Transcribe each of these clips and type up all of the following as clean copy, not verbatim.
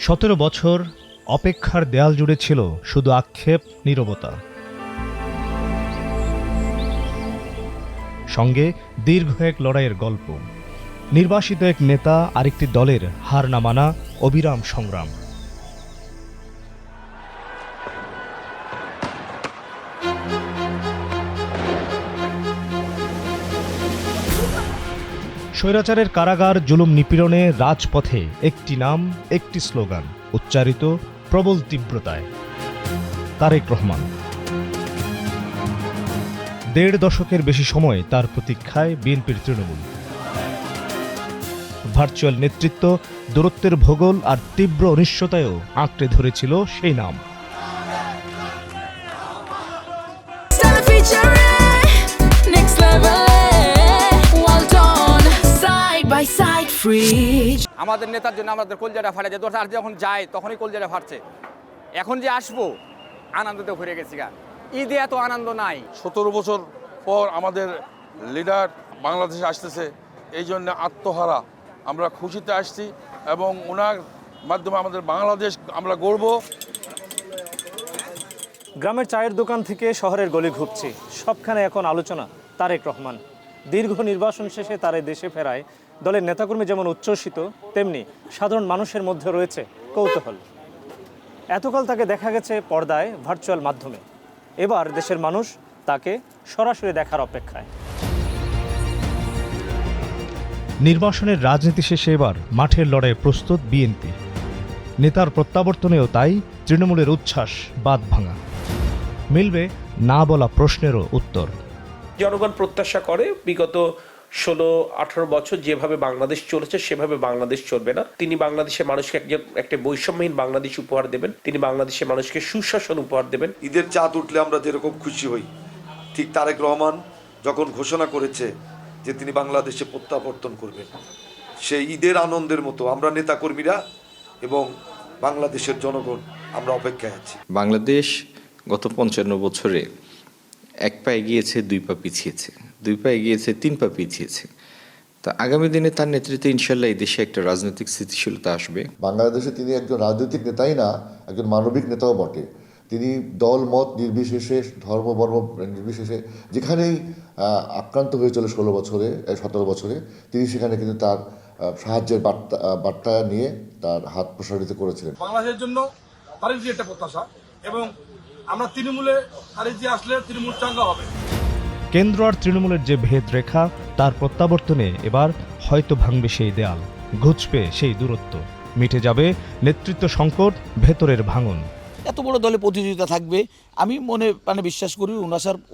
17 বছর অপেক্ষার দেয়াল জুড়ে ছিল শুধু আক্ষেপ, নীরবতা। সঙ্গে দীর্ঘ এক লড়াইয়ের গল্প, নির্বাসিত এক নেতা আরেকটি দলের হার না মানা অবিরাম সংগ্রাম। স্বৈরাচারের কারাগার, জুলুম নিপীড়নে রাজপথে একটি নাম, একটি স্লোগান উচ্চারিত প্রবল তীব্রতায়, তারেক রহমান। 1.5 দশকের বেশি সময় তার প্রতীক্ষায় বিএনপির তৃণমূল। ভার্চুয়াল নেতৃত্ব, দূরত্বের ভূগোল আর তীব্র অনিশ্চয়তায়ও আঁকড়ে ধরেছিল সেই নাম। আমাদের নেতার জন্য আমাদের কলজাটা ফাটে যেত, আর যখন যায় তখনই কলজাটা ফাটছে। এখন যে আসবো আনন্দতে ভরে গেছি গা, ঈদে এত আনন্দ নাই। 17 বছর পর আমাদের লিডার বাংলাদেশে আসতেছে, এই জন্য আত্মহারা আমরা খুশিতে আসছি এবং ওনার মাধ্যমে আমাদের বাংলাদেশ আমরা গড়ব। গ্রামের চায়ের দোকান থেকে শহরের গলি ঘুরছি, সবখানে এখন আলোচনা তারেক রহমান। দীর্ঘ নির্বাসন শেষে তার এই দেশে ফেরায় দলের নেতাকর্মী যেমন উচ্ছ্বসিত, তেমনি সাধারণ মানুষের মধ্যে রয়েছে কৌতূহল। এতকাল তাকে দেখা গেছে পর্দায়, ভার্চুয়াল মাধ্যমে। এবার দেশের মানুষ তাকে সরাসরি দেখার অপেক্ষায়। নির্বাসনের রাজনীতি শেষে এবার মাঠের লড়াইয়ে প্রস্তুত বিএনপি। নেতার প্রত্যাবর্তনেও তাই তৃণমূলের উচ্ছ্বাস বাঁধ ভাঙা। মিলবে না বলা প্রশ্নেরও উত্তর। জনগণ প্রত্যাশা করে বিগত 16-18 বছর যেভাবে বাংলাদেশ চলেছে সেভাবে বাংলাদেশ চলবে না। তিনি বাংলাদেশের মানুষকে একটা বৈষম্যহীন বাংলাদেশ উপহার দেবেন, তিনি বাংলাদেশের মানুষকে সুশাসন উপহার দেবেন। ঈদের চাঁদ উঠলে আমরা যেরকম খুশি হই, ঠিক তারেক রহমান যখন ঘোষণা করেছে যে তিনি বাংলাদেশে প্রত্যাবর্তন করবেন, সেই ঈদের আনন্দের মতো আমরা নেতাকর্মীরা এবং বাংলাদেশের জনগণ আমরা অপেক্ষায় আছি। বাংলাদেশ গত 55 বছরে 1 পা এগিয়েছে, 2 পা পিছিয়েছে, 2 পা এগিয়েছে, 3 পা পিছিয়েছে। তা আগামী দিনে তার নেতৃত্বে ইনশাল্লাহ এই দেশে একটা রাজনৈতিক স্থিতিশীলতা আসবে। বাংলাদেশে তিনি একজন রাজনৈতিক নেতাই না, একজন মানবিক নেতাও বটে। তিনি দল মত নির্বিশেষে, ধর্ম বর্ণ নির্বিশেষে যেখানেই আক্রান্ত হয়েছিল 17 বছরে তিনি সেখানে কিন্তু তার সাহায্যের বার্তা নিয়ে তার হাত প্রসারিত করেছিলেন। বাংলাদেশের জন্য তারেক জি একটা প্রত্যাশা এবং আমরা তৃণমূলে তারেক জি আসলে তৃণমূল চাঙ্গা হবে। কেন্দ্র আর তৃণমূলের যে ভেদ রেখা, তার প্রত্যাবর্তনে এবার হয়তো ভাঙবে সেই দেয়াল, ঘুচবে সেই দূরত্ব, মিটে যাবে নেতৃত্ব সংকট, ভেতরের ভাঙন। এত বড় দলে প্রতিযোগিতা থাকবে আমি মনে বিশ্বাস করি।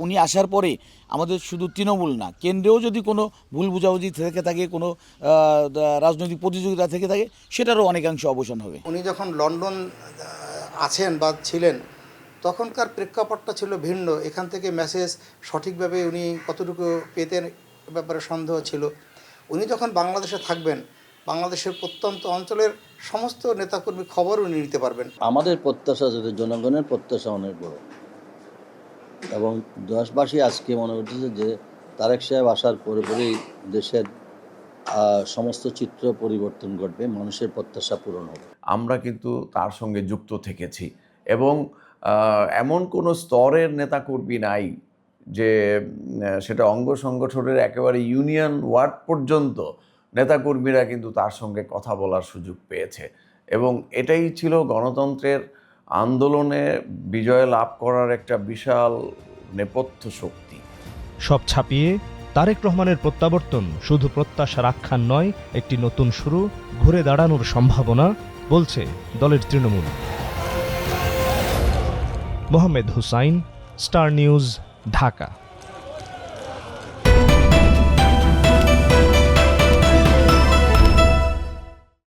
উনি আসার পরে আমাদের শুধু তৃণমূল না, কেন্দ্রেও যদি কোনো ভুল বুঝাবুঝি থেকে থাকে, কোনো রাজনৈতিক প্রতিযোগিতা থেকে থাকে, সেটারও অনেকাংশ অবসান হবে। উনি যখন লন্ডন আছেন বা ছিলেন তখনকার প্রেক্ষাপটটা ছিল ভিন্ন। এখান থেকে মেসেজ সঠিকভাবে উনি কতটুকু পেতেন ব্যাপারে সন্দেহ ছিল। উনি যখন বাংলাদেশে থাকবেন, বাংলাদেশের প্রত্যন্ত অঞ্চলের সমস্ত নেতাকর্মীর খবর উনি নিতে পারবেন। আমাদের প্রত্যাশা, যদি জনগণের প্রত্যাশা অনেক বড়, এবং দেশবাসী আজকে মনে করতেছে যে তারেক সাহেব আসার পরেই দেশের সমস্ত চিত্র পরিবর্তন ঘটবে, মানুষের প্রত্যাশা পূরণ হবে। আমরা কিন্তু তার সঙ্গে যুক্ত থেকেছি এবং এমন কোনো স্তরের নেতাকর্মী নাই যে সেটা অঙ্গ সংগঠনের একেবারে ইউনিয়ন ওয়ার্ড পর্যন্ত নেতাকর্মীরা কিন্তু তার সঙ্গে কথা বলার সুযোগ পেয়েছে এবং এটাই ছিল গণতন্ত্রের আন্দোলনে বিজয় লাভ করার একটা বিশাল নেপথ্য শক্তি। সব ছাপিয়ে তারেক রহমানের প্রত্যাবর্তন শুধু প্রত্যাশার আখ্যান নয়, একটি নতুন শুরু, ঘুরে দাঁড়ানোর সম্ভাবনা, বলছে দলের তৃণমূল। Mohammad Hussain, Star News, Dhaka.